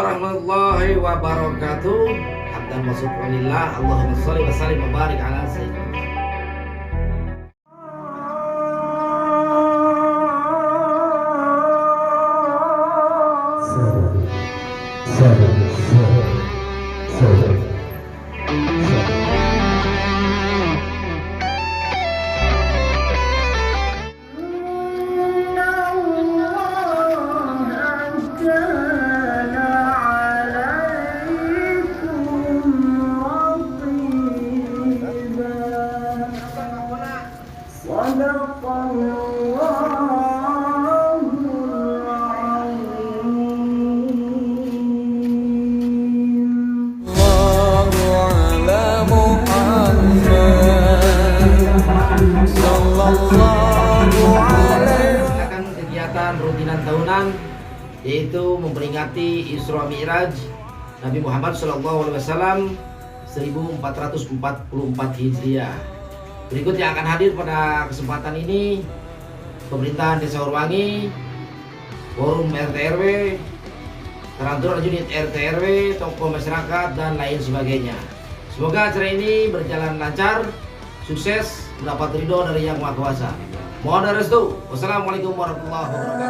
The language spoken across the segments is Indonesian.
warahmatullahi wabarakatuh. Hamdan wa syukran lillah. Allahumma shalli wa sallim wa barik ala sayyidina. Kegiatan rutinan tahunan yaitu memperingati Isra Mi'raj Nabi Muhammad SAW 1444 Hijriah. Berikut yang akan hadir pada kesempatan ini pemerintahan Desa Hurwangi, forum RT RW, Keranturan unit RT RW, tokoh masyarakat dan lain sebagainya. Semoga acara ini berjalan lancar, sukses, mendapat ridho dari Yang Maha Kuasa. Mohon restu. Wassalamualaikum warahmatullahi wabarakatuh.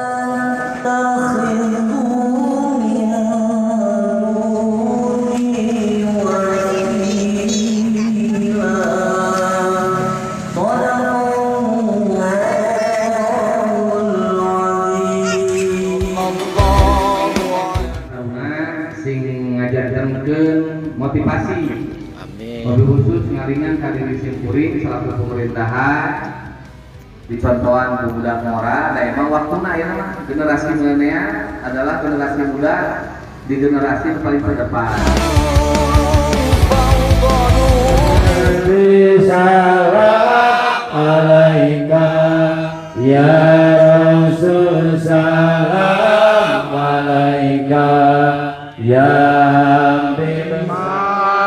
Sing ngajarkeun motivasi. Amin. Mobil khusus ngaringan kadiri simpuri selaku pemerintahan dicontohan budak Mora. Da emang waktuna ya generasi milenial adalah generasi muda di generasi paling terdepan. Salam alaika ya Rasul, salam alaika ya Nabi.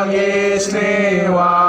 Mangisni wa